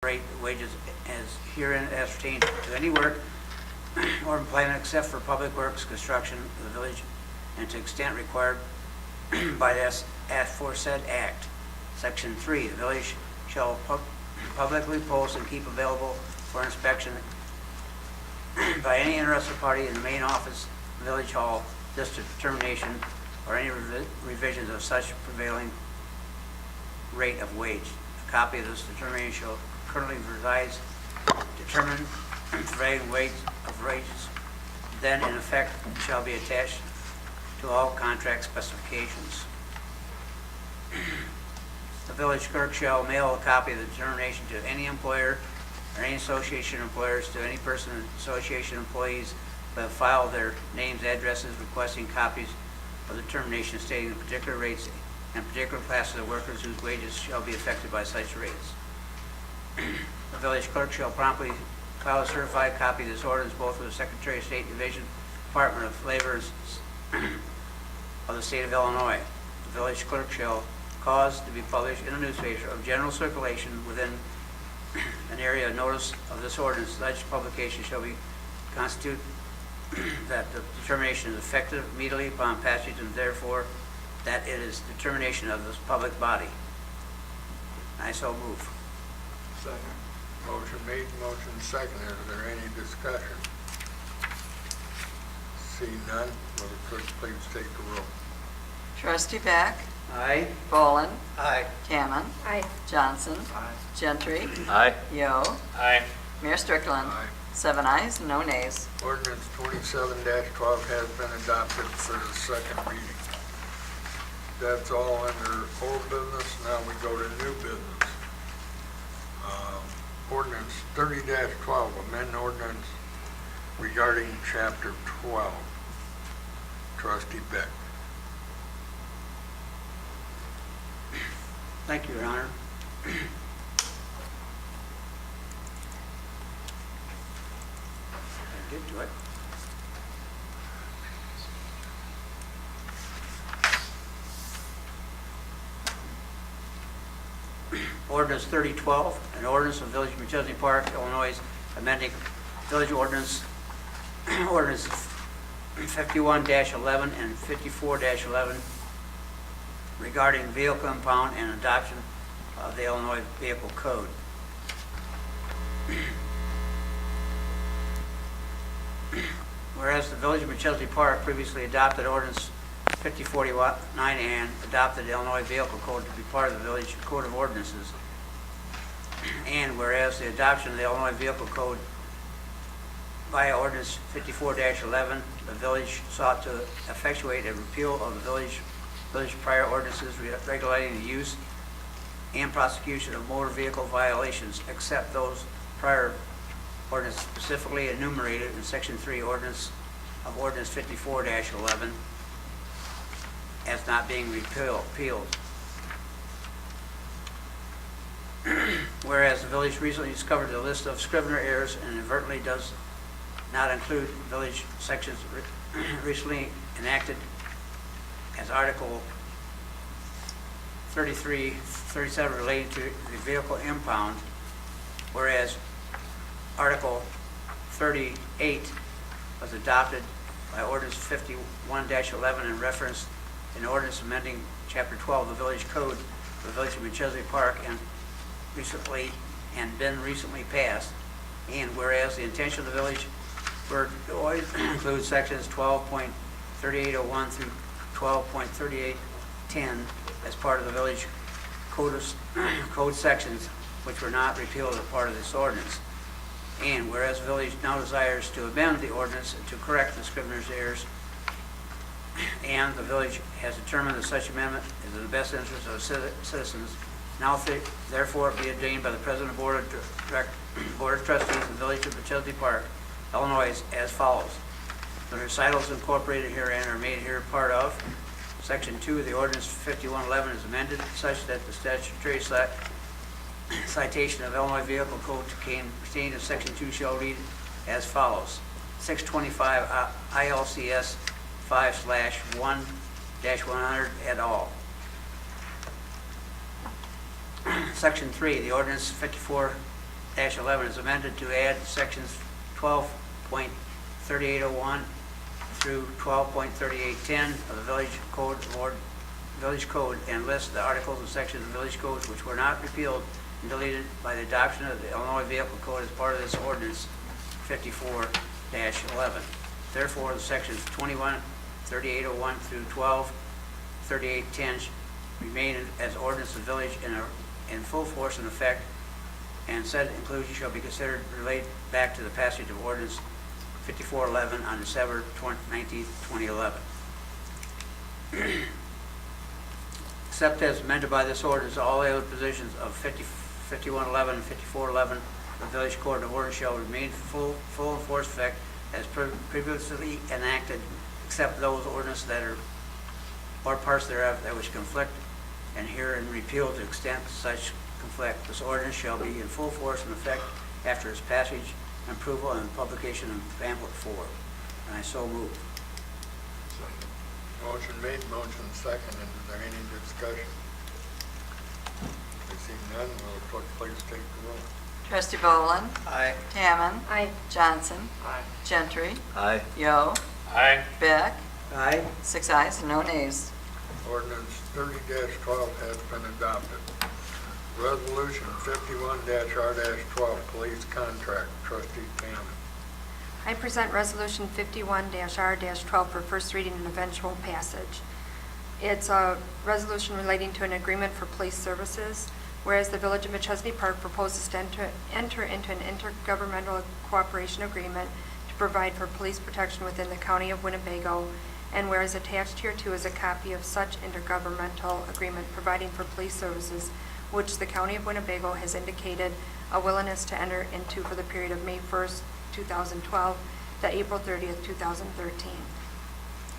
rate wages as herein ascertained to any work or employment except for public works, construction of the village, and to extent required by this aforesaid act. Section 3, the village shall publicly post and keep available for inspection by any interested party in the main office, village hall, this determination or any revisions of such prevailing rate of wage. A copy of this determination shall currently resides determined prevailing wage of wages then in effect shall be attached to all contract specifications. The village clerk shall mail a copy of the determination to any employer or any association of employers, to any person, association employees who have filed their names, addresses, requesting copies of the determination stating the particular rates and particular classes of workers whose wages shall be affected by such rates. The village clerk shall promptly file a certified copy of this ordinance both with the Secretary of State Division, Department of Labor of the State of Illinois. The village clerk shall cause to be published in a newspaper of general circulation within an area of notice of this ordinance. Such publication shall be constitute that the determination is effective immediately upon passage, and therefore that it is determination of this public body. I so move. Second. Motion made, motion seconded. Is there any discussion? See none, will the clerk please take the roll? Trustee Beck, Aye. Boland, Aye. Cammon, Aye. Johnson, Aye. Gentry, Aye. Yo, Aye. Mayor Strickland. Aye. 7 ayes, no nays. Ordinance 27-12 has been adopted for the second reading. That's all under old business. Now we go to new business. Ordinance 30-12, amend ordinance regarding Chapter 12. Trustee Beck. Thank you, Your Honor. I did do it. Ordinance 3012, an ordinance of Village of Mtg Park, Illinois, amending Village Ordinance Ordinance 51-11 and 54-11 regarding vehicle impound and adoption of the Illinois Vehicle Code. Whereas the Village of Mtg Park previously adopted Ordinance 5049 and adopted the Illinois Vehicle Code to be part of the Village Code of Ordinances, and whereas the adoption of the Illinois Vehicle Code by Ordinance 54-11, the village sought to effectuate a repeal of the village prior ordinances regulating the use and prosecution of motor vehicle violations, except those prior ordinances specifically enumerated in Section 3 Ordinance 54-11 as not being repealed. Whereas the village recently discovered the list of scrivener errors and inadvertently does not include village sections recently enacted as Article 37 related to the vehicle impound, whereas Article 38 was adopted by Ordinance 51-11 and referenced in Ordinance amending Chapter 12 of the Village Code for the Village of Mtg Park and been recently passed, and whereas the intention of the village were to always include sections 12.3801 through 12.3810 as part of the village code sections which were not repealed as part of this ordinance. And whereas the village now desires to amend the ordinance to correct the scrivener's errors, and the village has determined that such amendment is in the best interest of citizens, now therefore be ordained by the President of the Board of Trustees of the Village of Mtg Park, Illinois, as follows. The recitals incorporated herein are made here part of. Section 2 of the Ordinance 5111 is amended such that the statutory citation of Illinois Vehicle Code contained in Section 2 shall read as follows. 625 ILCS 5/1-100 et al. Section 3, the Ordinance 11 is amended to add sections 12.3801 through 12.3810 of the Village Code and list the articles and sections of the Village Code which were not repealed and deleted by the adoption of the Illinois Vehicle Code as part of this ordinance 54-11. Therefore, the sections 21.3801 through 12.3810 remain as ordinance of the village in full force and effect, and said inclusion shall be considered related back to the passage of ordinance 5411 on December 19, 2011. Except as amended by this ordinance, all the other positions of 5111 and 5411 of the village code of ordinance shall remain full and force effect as previously enacted, except those ordinances that are or parts thereof that which conflict and herein repealed to extent such conflict. This ordinance shall be in full force and effect after its passage and approval and publication in pamphlet 4. And I so move. Motion made, motion seconded. Is there any discussion? I see none. Will the clerk please take the roll? Trustee Boland. Aye. Hammond. Aye. Johnson. Aye. Gentry. Aye. Yo. Aye. Beck. Aye. 6 ayes, no nays. Ordinance 30-12 has been adopted. Resolution 51-R-12, police contract. Trustee Tammon. I present Resolution 51-R-12 for first reading and eventual passage. It's a resolution relating to an agreement for police services, whereas the Village of Machesney Park proposes to enter into an intergovernmental cooperation agreement to provide for police protection within the County of Winnebago, and whereas attached hereto is a copy of such intergovernmental agreement providing for police services, which the County of Winnebago has indicated a willingness to enter into for the period of May 1st, 2012 to April 30th, 2013.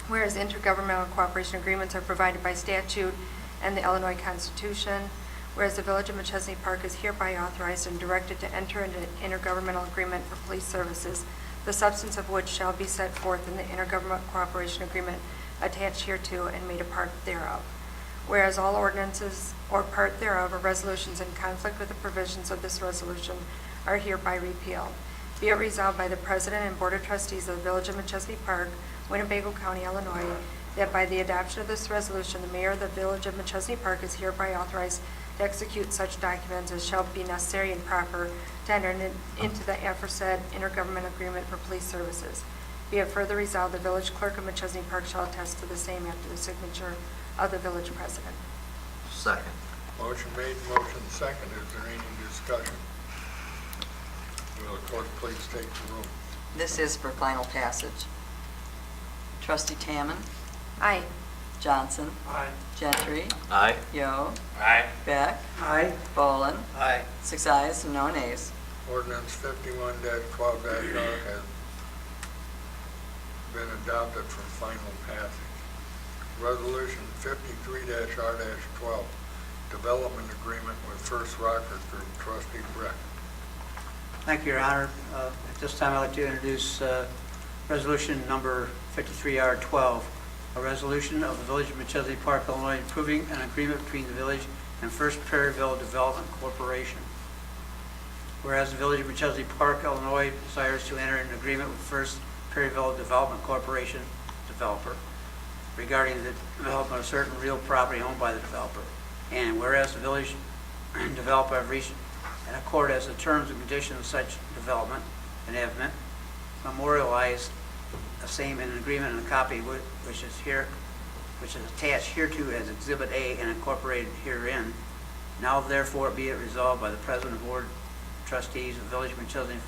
Whereas intergovernmental cooperation agreements are provided by statute and the Illinois Constitution, whereas the Village of Machesney Park is hereby authorized and directed to enter into an intergovernmental agreement for police services, the substance of which shall be set forth in the intergovernmental cooperation agreement attached hereto and made a part thereof. Whereas all ordinances or part thereof or resolutions in conflict with the provisions of this resolution are hereby repealed. Be it resolved by the President and Board of Trustees of the Village of Machesney Park, Winnebago County, Illinois, that by the adoption of this resolution, the Mayor of the Village of Machesney Park is hereby authorized to execute such documents as shall be necessary and proper to enter into the aforesaid intergovernmental agreement for police services. Be it further resolved, the Village Clerk of Machesney Park shall attest to the same after the signature of the Village President. Second. Motion made, motion seconded. Is there any discussion? Will the clerk please take the roll? This is for final passage. Trustee Tammon. Aye. Johnson. Aye. Gentry. Aye. Yo. Aye. Beck. Aye. Boland. Aye. 6 ayes, no nays. Ordinance 51-12-R has been adopted for final passage. Resolution 53-R-12, development agreement with First Rocker Group. Trustee Breck. Thank you, Your Honor. At this time, I'd like to introduce resolution number 53R12, a resolution of the Village of Machesney Park, Illinois, approving an agreement between the village and First Prairieville Development Corporation. Whereas the Village of Machesney Park, Illinois, desires to enter an agreement with First Prairieville Development Corporation developer regarding the development of certain real property owned by the developer. And whereas the village developer have reached an accord as the terms and conditions of such development and have memorialized the same in an agreement and a copy which is attached hereto as Exhibit A and incorporated herein. Now therefore be it resolved by the President of the Board of Trustees of the Village of Machesney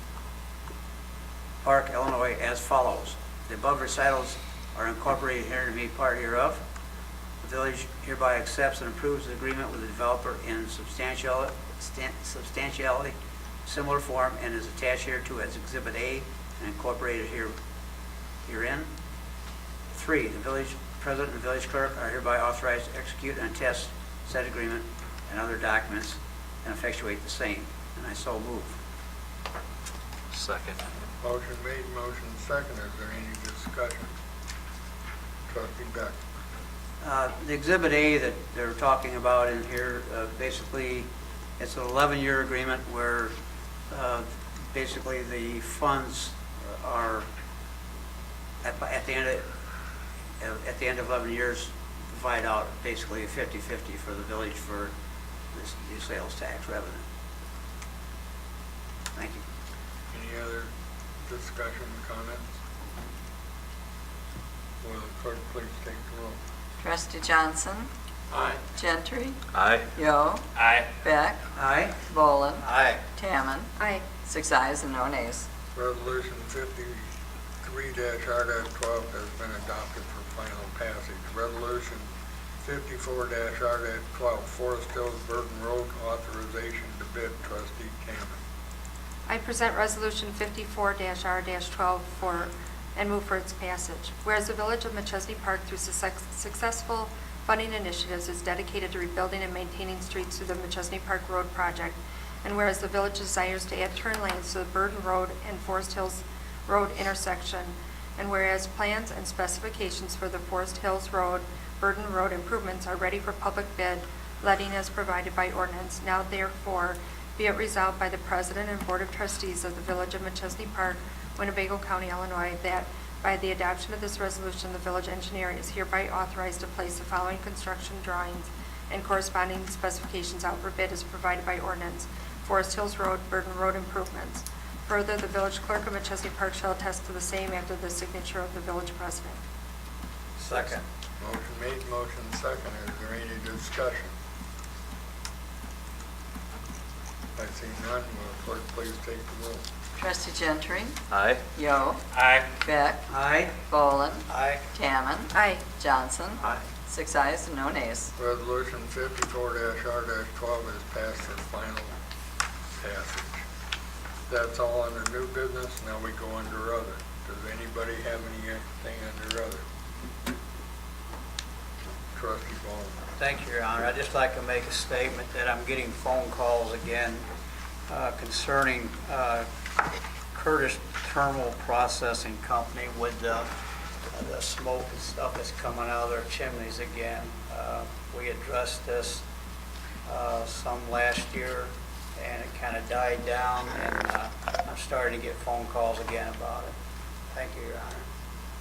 Park, Illinois, as follows. The above recitals are incorporated here and made part hereof. The village hereby accepts and approves the agreement with the developer in substantiality, similar form, and is attached hereto as Exhibit A and incorporated herein. 3, the village president and village clerk are hereby authorized to execute and attest said agreement and other documents and effectuate the same. And I so move. Second. Motion made, motion seconded. Is there any discussion? Trustee Beck. The Exhibit A that they're talking about in here, basically, it's an 11-year agreement where basically the funds are, at the end of 11 years, divide out basically a 50-50 for the village for this new sales tax revenue. Thank you. Any other discussion, comments? Will the clerk please take the roll? Trustee Johnson? Aye. Gentry? Aye. Yo? Aye. Beck? Aye. Volin? Aye. Tammon? Aye. 6 ayes and no nays. Resolution 53-R-12 has been adopted for final passage. Resolution 54-R-12, Forest Hills Burton Road authorization to bid. Trustee Tammon. I present Resolution 54-R-12 and move for its passage. Whereas the Village of Machesney Park, through successful funding initiatives, is dedicated to rebuilding and maintaining streets through the Machesney Park Road project, and whereas the village desires to add turn lanes to the Burton Road and Forest Hills Road intersection, and whereas plans and specifications for the Forest Hills Road, Burton Road improvements are ready for public bid, letting as provided by ordinance, now therefore be it resolved by the President and Board of Trustees of the Village of Machesney Park, Winnebago County, Illinois, that by the adoption of this resolution, the village engineer is hereby authorized to place the following construction drawings and corresponding specifications out for bid as provided by ordinance: Forest Hills Road, Burton Road improvements. Further, the village clerk of Machesney Park shall attest to the same after the signature of the village president. Second. Motion made, motion second. Is there any discussion? I see none. Will the clerk please take the roll? Trustee Gentry? Aye. Yo? Aye. Beck? Aye. Volin? Aye. Tammon? Aye. Johnson? Aye. 6 ayes and no nays. Resolution 54-R-12 is passed for final passage. That's all under new business. Now we go under other. Does anybody have anything under other? Trustee Ball. Thank you, Your Honor. I'd just like to make a statement that I'm getting phone calls again concerning Curtis Thermal Processing Company with the smoke and stuff that's coming out of their chimneys again. We addressed this some last year, and it kind of died down, and I'm starting to get phone calls again about it. Thank you, Your Honor.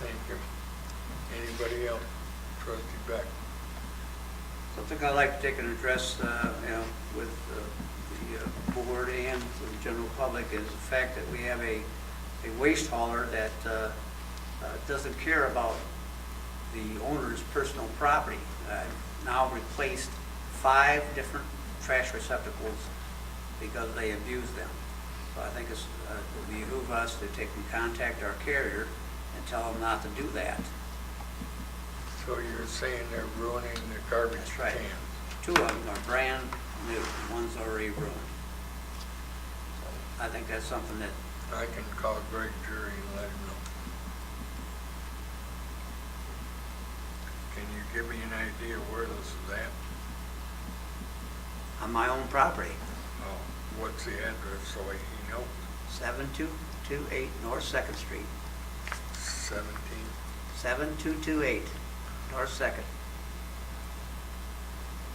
Thank you. Anybody else? Trustee Beck. Something I'd like to take and address, with the board and with the general public is the fact that we have a waste hauler that doesn't care about the owner's personal property. Now replaced 5 different trash receptacles because they abuse them. So I think it would behoove us to take and contact our carrier and tell them not to do that. So you're saying they're ruining the garbage That's right. cans? 2 of them are brand new, one's already ruined. So I think that's something that, I can call Greg Jury and let him know. Can you give me an idea where this is at? on my own property, Oh, what's the address so he knows? 7228 North 2nd Street, 17. 7228 North 2nd.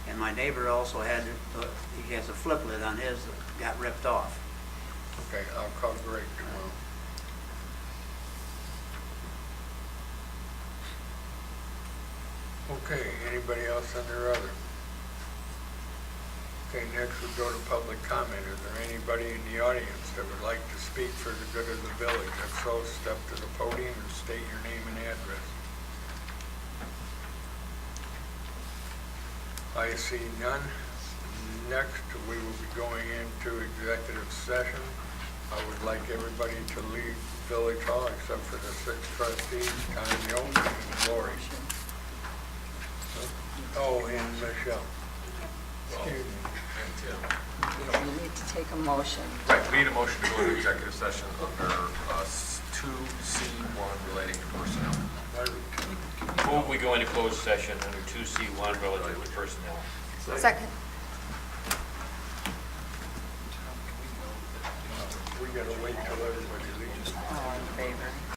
And my neighbor also he has a flip lid on his that got ripped off. Okay, I'll call Greg tomorrow. Okay, anybody else under other? Okay, next we go to public comment. Is there anybody in the audience that would like to speak for the good of the village? If so, step to the podium and state your name and address. I see none. Next, we will be going into executive session. I would like everybody to leave Village Hall except for the 6 trustees, Tom Young and Lori. Oh, and Michelle. Excuse me. And Tim. You need to take a motion. Right, we need a motion to go into executive session under 2C1 relating to personnel. Move we go into closed session under 2C1 relative to personnel. Second. We gotta wait till everybody leaves. All in favor?